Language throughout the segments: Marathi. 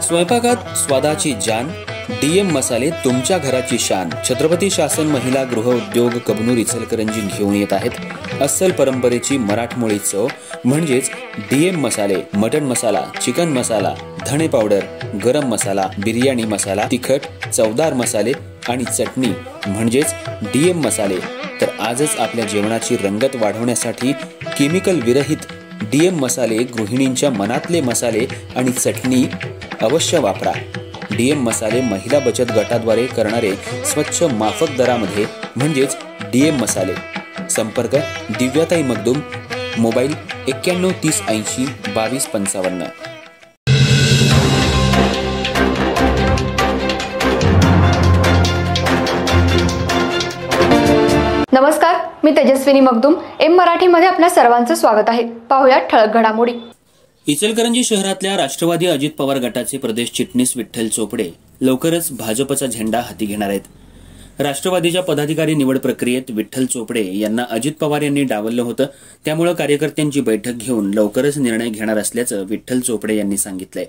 स्वयंपाकात स्वादाची जान, डीएम मसाले तुमच्या घराची शान। छत्रपती शासन महिला गृह उद्योग कबनूर इचलकरंजी घेऊन येत आहेत अस्सल परंपरेची मराठमोळी चव म्हणजेच डीएम मसाले। मटन मसाला, चिकन मसाला, धणे पावडर, गरम मसाला, बिर्याणी मसाला, तिखट चवदार मसाले आणि चटणी म्हणजेच डीएम मसाले। तर आजच आपल्या जेवणाची रंगत वाढवण्यासाठी केमिकल विरहित डीएम मसाले, गृहिणींच्या मनातले मसाले आणि चटणी अवश्य वापरा। डीएम मसाले महिला बचत गटाद्वारे करणारे स्वच्छ माफक दरामध्ये म्हणजेच डीएम मसाले। संपर्क दिव्याताई मगदूम, मोबाईल 91 30 80 22 55। नमस्कार, मी तेजस्विनी मगदूम। एम मराठीमध्ये आपल्या सर्वांचं स्वागत आहे। पाहूया ठळक घडामोडी। इचलकरंजी शहरातल्या राष्ट्रवादी अजित पवार गटाचे प्रदेश चिटणीस विठ्ठल चोपडे लवकरच भाजपचा झेंडा हाती घेणार आहेत। राष्ट्रवादीच्या पदाधिकारी निवड प्रक्रियेत विठ्ठल चोपडे यांना अजित पवार यांनी डावललं होतं, त्यामुळे कार्यकर्त्यांची बैठक घेऊन लवकरच निर्णय घेणार असल्याचं विठ्ठल चोपडे यांनी सांगितलंय।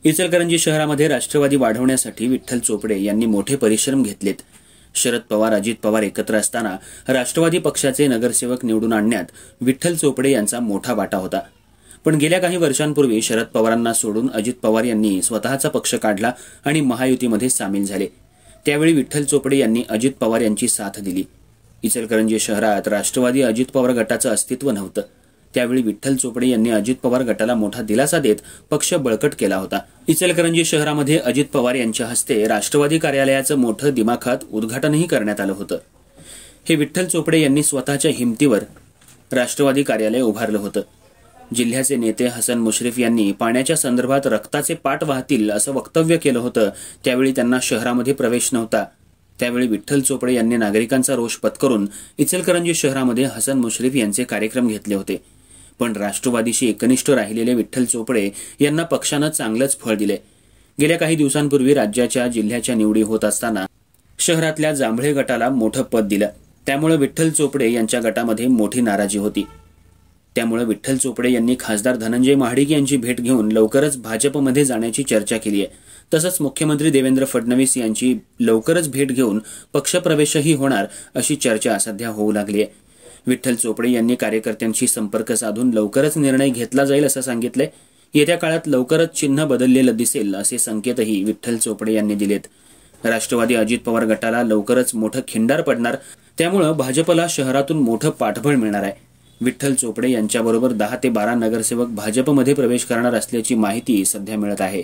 इचलकरंजी शहरामध्ये राष्ट्रवादी वाढवण्यासाठी विठ्ठल चोपडे यांनी मोठे परिश्रम घेतलेत। शरद पवार, अजित पवार एकत्र असताना राष्ट्रवादी पक्षाचे नगरसेवक निवडून आणण्यात विठ्ठल चोपडे यांचा मोठा वाटा होता। पण गेल्या काही वर्षांपूर्वी शरद पवारांना सोडून अजित पवार यांनी स्वतःचा पक्ष काढला आणि महायुतीमध्ये सामील झाले। त्यावेळी विठ्ठल चोपडे यांनी अजित पवार यांची साथ दिली। इचलकरंजी शहरात राष्ट्रवादी अजित पवार गटाचं अस्तित्व नव्हतं। त्यावेळी विठ्ठल चोपडे यांनी अजित पवार गटाला मोठा दिलासा देत पक्ष बळकट केला होता। इचलकरंजी शहरामध्ये अजित पवार यांच्या हस्ते राष्ट्रवादी कार्यालयाचं मोठं दिमाखात उद्घाटनही करण्यात आलं होतं। हे विठ्ठल चोपडे यांनी स्वतःच्या हिमतीवर राष्ट्रवादी कार्यालय उभारलं होतं। जिल्ह्याचे नेते हसन मुश्रीफ यांनी पाण्याच्या संदर्भात रक्ताचे पाट वाहतील असं वक्तव्य केलं होतं। त्यावेळी त्यांना शहरामध्ये प्रवेश नव्हता। त्यावेळी विठ्ठल चोपडे यांनी नागरिकांचा रोष पत्करून इचलकरंजी शहरामध्ये हसन मुश्रीफ यांचे कार्यक्रम घेतले होते। पण राष्ट्रवादीशी एकनिष्ठ राहिलेले विठ्ठल चोपडे यांना पक्षानं चांगलंच फळ दिले। गेल्या काही दिवसांपूर्वी राज्याच्या जिल्ह्याच्या निवडी होत असताना शहरातल्या जांभळे गटाला मोठं पद दिलं। त्यामुळे विठ्ठल चोपडे यांच्या गटामध्ये मोठी नाराजी होती। त्यामुळे विठ्ठल चोपडे यांनी खासदार धनंजय महाडिक यांची भेट घेऊन लवकरच भाजपमध्ये जाण्याची चर्चा केली आहे। तसंच मुख्यमंत्री देवेंद्र फडणवीस यांची लवकरच भेट घेऊन पक्षप्रवेशही होणार अशी चर्चा सध्या होऊ लागली आहे। विठ्ठल चोपडे यांनी कार्यकर्त्यांशी संपर्क साधून लवकरच निर्णय घेतला जाईल असं सांगितलंय। येत्या काळात लवकरच चिन्ह बदललेलं दिसेल असे संकेतही विठ्ठल चोपडे यांनी दिलेत। राष्ट्रवादी अजित पवार गटाला लवकरच मोठं खिंडार पडणार, त्यामुळे भाजपला शहरातून मोठं पाठबळ मिळणार आहे। विठ्ठल चोपडे यांच्याबरोबर 10 ते 12 नगरसेवक भाजपमध्ये प्रवेश करणार असल्याची माहिती सध्या मिळत आहे।